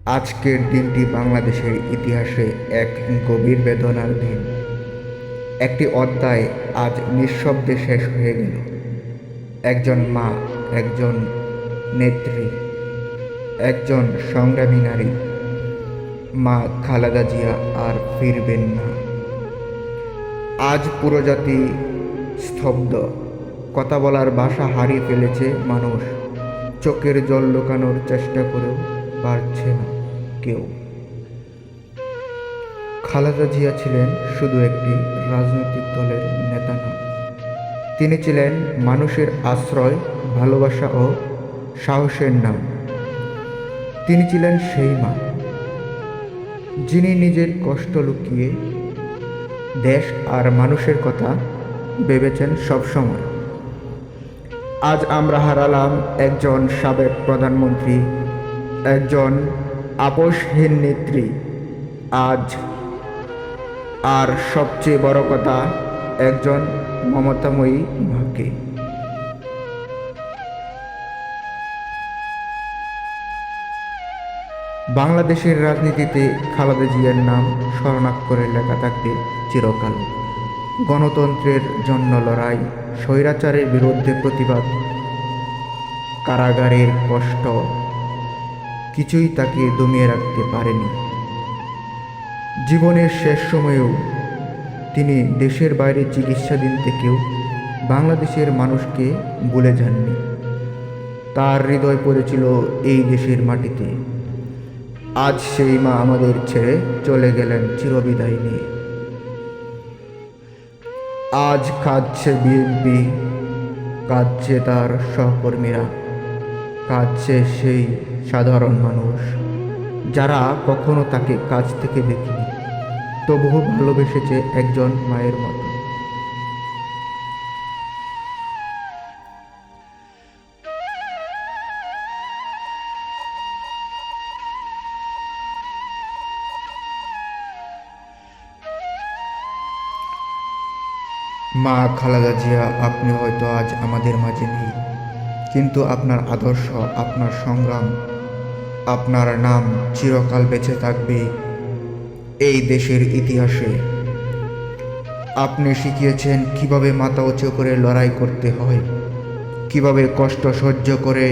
আজকের দিনটি বাংলাদেশের ইতিহাসে এক গভীর বেদনার দিন। একটি অধ্যায় আজ নিঃশব্দে শেষ হয়ে গেল। একজন মা, একজন নেত্রী, একজন সংগ্রামী নারী, মা খালেদা জিয়া আর ফিরবেন না। আজ পুরো জাতি স্তব্ধ। কথা বলার ভাষা হারিয়ে ফেলেছে মানুষ। চোখের জল লুকানোর চেষ্টা করেও পারছে না কেউ। খালেদা জিয়া ছিলেন শুধু একটি রাজনৈতিক দলের নেতা না, তিনি ছিলেন মানুষের আশ্রয়, ভালোবাসা ও সাহসের নাম। তিনি ছিলেন সেই মা যিনি নিজের কষ্ট লুকিয়ে দেশ আর মানুষের কথা ভেবেছেন সবসময়। আজ আমরা হারালাম একজন সাবেক প্রধানমন্ত্রী, একজন আপোষহীন নেত্রী, আজ আর সবচেয়ে বড় কথা, একজন মমতাময়ী মাকে। বাংলাদেশের রাজনীতিতে খালেদা জিয়ার নাম স্মরণাক্ষরে লেখা থাকবে চিরকাল। গণতন্ত্রের জন্য লড়াই, স্বৈরাচারের বিরুদ্ধে প্রতিবাদ, কারাগারের কষ্ট, কিছুই তাকে দমিয়ে রাখতে পারেনি। জীবনের শেষ সময়েও তিনি দেশের বাইরে চিকিৎসাধীন থেকেও বাংলাদেশের মানুষকে ভুলে যাননি। তার হৃদয় পড়েছিল এই দেশের মাটিতে। আজ সেই মা আমাদের ছেড়ে চলে গেলেন চিরবিদায় নিয়ে। আজ কাঁদছে বিএনপি, কাঁদছে তার সহকর্মীরা, কাঁদছে সেই সাধারণ মানুষ যারা কখনো তাকে কাছ থেকে দেখেনি, তবুও ভালোবেসেছে একজন মায়ের মতো। মা খালেদা জিয়া, আপনি হয়তো আজ আমাদের মাঝে নেই, কিন্তু আপনার আদর্শ, আপনার সংগ্রাম, আপনার নাম চিরকাল বেঁচে থাকবে এই দেশের ইতিহাসে। আপনি শিখিয়েছেন কিভাবে মাথা উঁচু করে লড়াই করতে হয়, কিভাবে কষ্ট সহ্য করে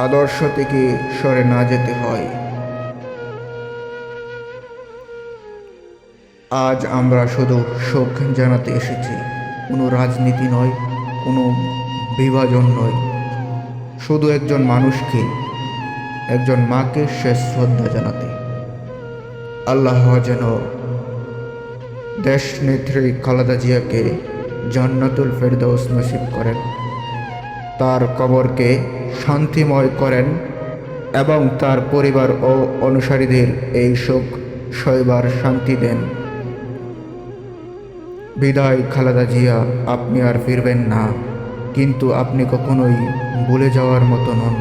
আদর্শ থেকে সরে না যেতে হয়। আজ আমরা শুধু শোক জানাতে এসেছি, কোনো রাজনীতি নয়, কোনো বিভাজন নয়, শুধু একজন মানুষকে, একজন মাকে শেষ শ্রদ্ধা জানাতে। আল্লাহ যেন দেশনেত্রী খালেদা জিয়াকে জান্নাতুল ফেরদৌস নসিব করেন, তার কবরকে শান্তিময় করেন এবং তার পরিবার ও অনুসারীদের এই শোক সইবার শান্তি দেন। বিদায় খালেদা জিয়া, আপনি আর ফিরবেন না, কিন্তু আপনি কখনোই ভুলে যাওয়ার মতো নন।